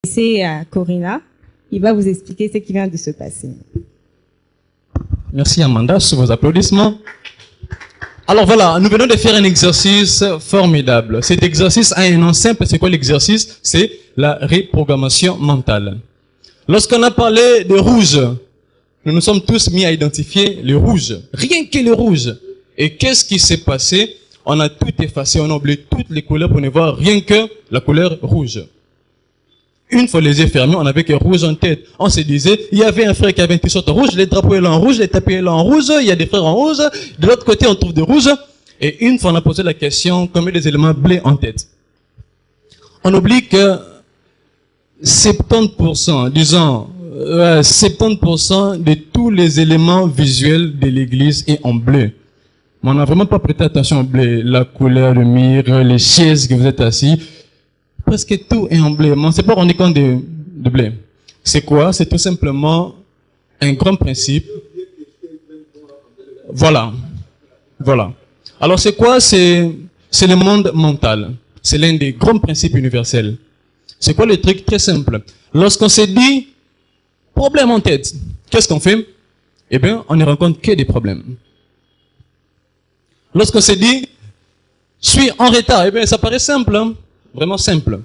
C'est à Corina. Il va vous expliquer ce qui vient de se passer. Merci Amanda sur vos applaudissements. Alors voilà, nous venons de faire un exercice formidable. Cet exercice a un nom simple. C'est quoi l'exercice? C'est la reprogrammation mentale. Lorsqu'on a parlé de rouge, nous nous sommes tous mis à identifier le rouge. Rien que le rouge. Et qu'est-ce qui s'est passé? On a tout effacé, on a oublié toutes les couleurs pour ne voir rien que la couleur rouge. Une fois les yeux fermés, on avait que rouge en tête. On se disait, il y avait un frère qui avait un t-shirt rouge, les drapeaux étaient en rouge, les tapis étaient en rouge, il y a des frères en rouge. De l'autre côté, on trouve des rouges. Et une fois on a posé la question, combien des éléments bleus en tête? On oublie que 70%, disons, 70% de tous les éléments visuels de l'église est en bleu. Mais on n'a vraiment pas prêté attention au bleu. La couleur, le mur, les chaises que vous êtes assis. Presque tout est en bleu. Mais on ne s'est pas rendu compte de bleu. C'est quoi? C'est tout simplement un grand principe. Voilà. Voilà. Alors c'est quoi? C'est le monde mental. C'est l'un des grands principes universels. C'est quoi le truc? Très simple. Lorsqu'on se dit problème en tête, qu'est-ce qu'on fait? Eh bien, on ne rencontre que des problèmes. Lorsqu'on se dit je suis en retard, eh bien, ça paraît simple, hein? Vraiment simple.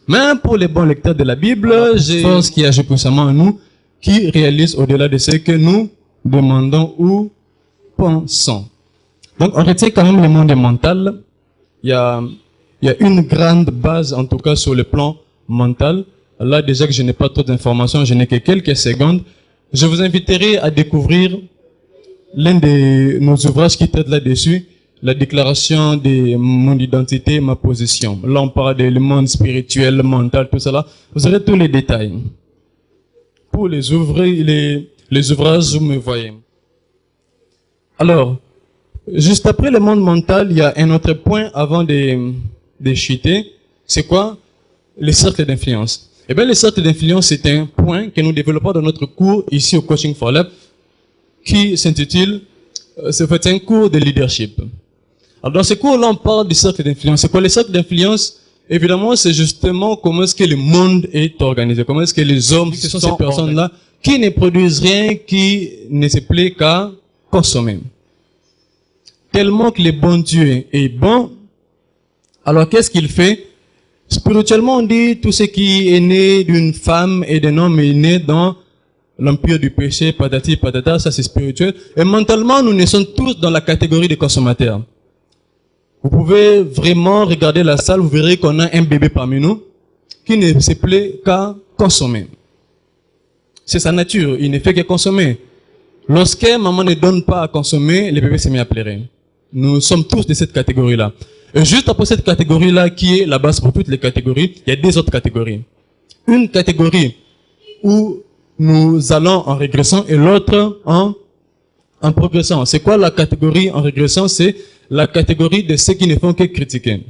Mais pour les bons lecteurs de la Bible, j'ai une force qui agit puissamment en nous, qui réalise au-delà de ce que nous demandons ou pensons. Donc, on retient quand même le monde mental. Il y a une grande base, en tout cas, sur le plan mental. Là, déjà que je n'ai pas trop d'informations, je n'ai que quelques secondes. Je vous inviterai à découvrir l'un de nos ouvrages qui traite là-dessus. La déclaration de mon identité, ma position. Là, on parle du monde spirituel, mental, tout cela. Vous aurez tous les détails. Pour les ouvrages, vous me voyez. Alors, juste après le monde mental, il y a un autre point avant de chuter. C'est quoi? Les cercles d'influence. Eh bien, les cercles d'influence, c'est un point que nous développons dans notre cours ici au Coaching for Lab, qui s'intitule, c'est un cours de leadership. Alors, dans ce cours-là, on parle du cercle d'influence. C'est quoi le cercle d'influence? Évidemment, c'est justement comment est-ce que le monde est organisé. Comment est-ce que les hommes, ce sont ces personnes-là qui ne produisent rien, qui ne se plaît qu'à consommer. Tellement que le bon Dieu est bon, alors qu'est-ce qu'il fait? Spirituellement, on dit tout ce qui est né d'une femme et d'un homme est né dans l'empire du péché, patati patata, ça c'est spirituel. Et mentalement, nous naissons tous dans la catégorie des consommateurs. Vous pouvez vraiment regarder la salle, vous verrez qu'on a un bébé parmi nous qui ne se plaît qu'à consommer. C'est sa nature, il ne fait que consommer. Lorsque maman ne donne pas à consommer, le bébé se met à pleurer. Nous sommes tous de cette catégorie-là. Et juste après cette catégorie-là, qui est la base pour toutes les catégories, il y a deux autres catégories. Une catégorie où nous allons en régressant et l'autre en progressant. C'est quoi la catégorie en régressant? C'est la catégorie de ceux qui ne font que critiquer.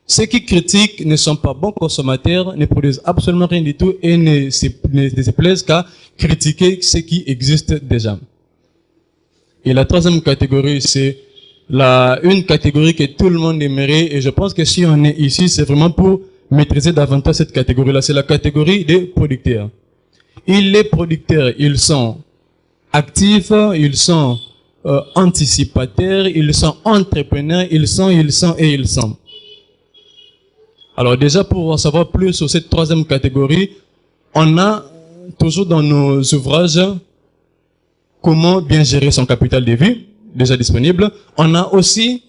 Ceux qui critiquent ne sont pas bons consommateurs, ne produisent absolument rien du tout et ne se plaisent qu'à critiquer ce qui existe déjà. Et la troisième catégorie, c'est une catégorie que tout le monde aimerait, et je pense que si on est ici, c'est vraiment pour maîtriser davantage cette catégorie-là. C'est la catégorie des producteurs. Et les producteurs, ils sont actifs, ils sont anticipateurs, ils sont entrepreneurs, ils sont. Alors déjà, pour en savoir plus sur cette troisième catégorie, on a toujours dans nos ouvrages comment bien gérer son capital de vie, déjà disponible. On a aussi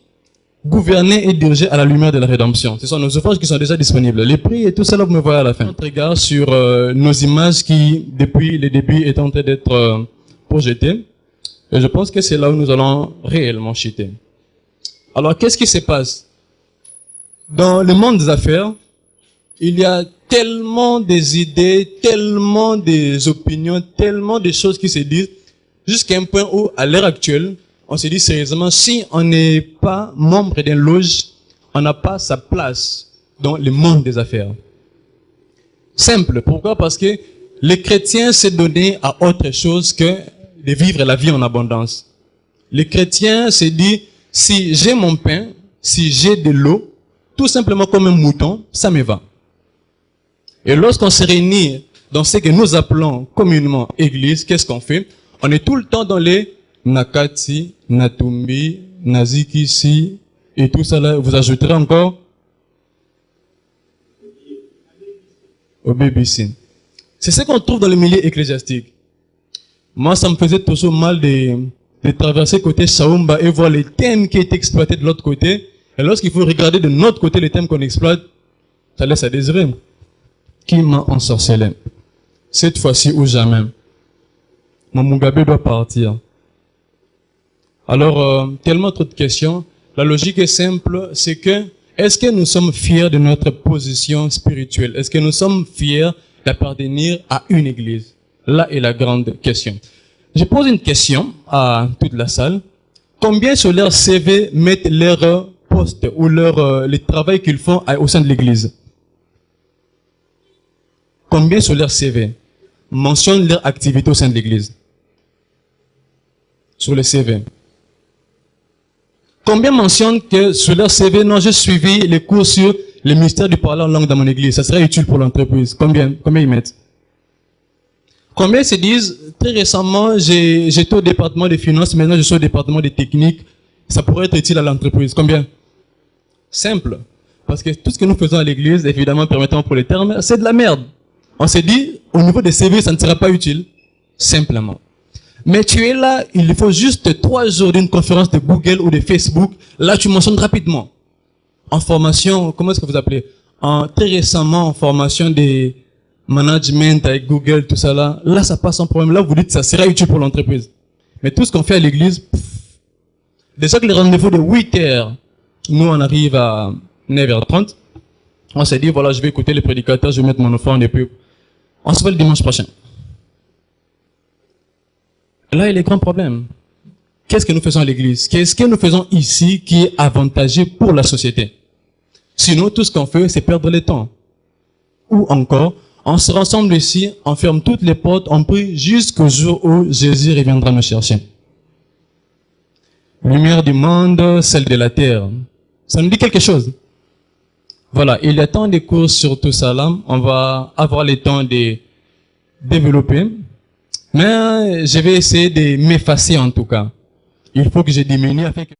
gouverner et diriger à la lumière de la rédemption. Ce sont nos ouvrages qui sont déjà disponibles. Les prix et tout ça, là, vous me voyez à la fin. Notre regard sur nos images qui, depuis le début, est en train d'être projetées. Et je pense que c'est là où nous allons réellement chuter. Alors, qu'est-ce qui se passe? Dans le monde des affaires, il y a tellement des idées, tellement des opinions, tellement de choses qui se disent, jusqu'à un point où, à l'heure actuelle, on se dit sérieusement, si on n'est pas membre d'une loge, on n'a pas sa place dans le monde des affaires. Simple. Pourquoi? Parce que les chrétiens s'est donné à autre chose que de vivre la vie en abondance. Les chrétiens se dit, si j'ai mon pain, si j'ai de l'eau, tout simplement comme un mouton, ça me va. Et lorsqu'on se réunit dans ce que nous appelons communément église, qu'est-ce qu'on fait? On est tout le temps dans les Nakati, Natumbi, Nazikisi, et tout ça là. Vous ajouterez encore au BBC. C'est ce qu'on trouve dans le milieu ecclésiastique. Moi, ça me faisait toujours mal de traverser côté Saoumba et voir les thèmes qui étaient exploités de l'autre côté. Et lorsqu'il faut regarder de notre côté les thèmes qu'on exploite, ça laisse à désirer. Qui m'a ensorcelé? Cette fois-ci ou jamais. Mon Mugabe doit partir. Alors, tellement trop de questions. La logique est simple, c'est que, est-ce que nous sommes fiers de notre position spirituelle? Est-ce que nous sommes fiers d'appartenir à une église? Là est la grande question. Je pose une question à toute la salle. Combien sur leur CV mettent leur poste ou le travail qu'ils font au sein de l'église? Combien sur leur CV mentionnent leur activité au sein de l'église? Sur le CV. Combien mentionnent que sur leur CV, non, j'ai suivi les cours sur le ministère du parler en langue dans mon église, ça serait utile pour l'entreprise? Combien ils mettent? Combien se disent, très récemment, j'étais au département des finances, maintenant je suis au département des techniques, ça pourrait être utile à l'entreprise? Combien? Simple. Parce que tout ce que nous faisons à l'église, évidemment, permettons pour les termes, c'est de la merde. On s'est dit, au niveau des CV, ça ne sera pas utile. Simplement. Mais tu es là, il faut juste 3 jours d'une conférence de Google ou de Facebook. Là, tu mentionnes rapidement. En formation, comment est-ce que vous appelez? Très récemment, en formation des management avec Google, tout ça là. Là, ça passe sans problème. Là, vous dites, ça sera utile pour l'entreprise. Mais tout ce qu'on fait à l'église, déjà que les rendez-vous de 8 heures, nous, on arrive à 9h30. On s'est dit, voilà, je vais écouter les prédicateurs, je vais mettre mon enfant et puis on se voit le dimanche prochain. Là, il y a les grands problèmes. Qu'est-ce que nous faisons à l'église? Qu'est-ce que nous faisons ici qui est avantageux pour la société? Sinon, tout ce qu'on fait, c'est perdre le temps. Ou encore, on se rassemble ici, on ferme toutes les portes, on prie jusqu'au jour où Jésus reviendra nous chercher. Lumière du monde, celle de la terre. Ça nous dit quelque chose. Voilà, il y a tant de cours sur tout ça là, on va avoir le temps de développer. Mais je vais essayer de m'effacer en tout cas. Il faut que je diminue afin que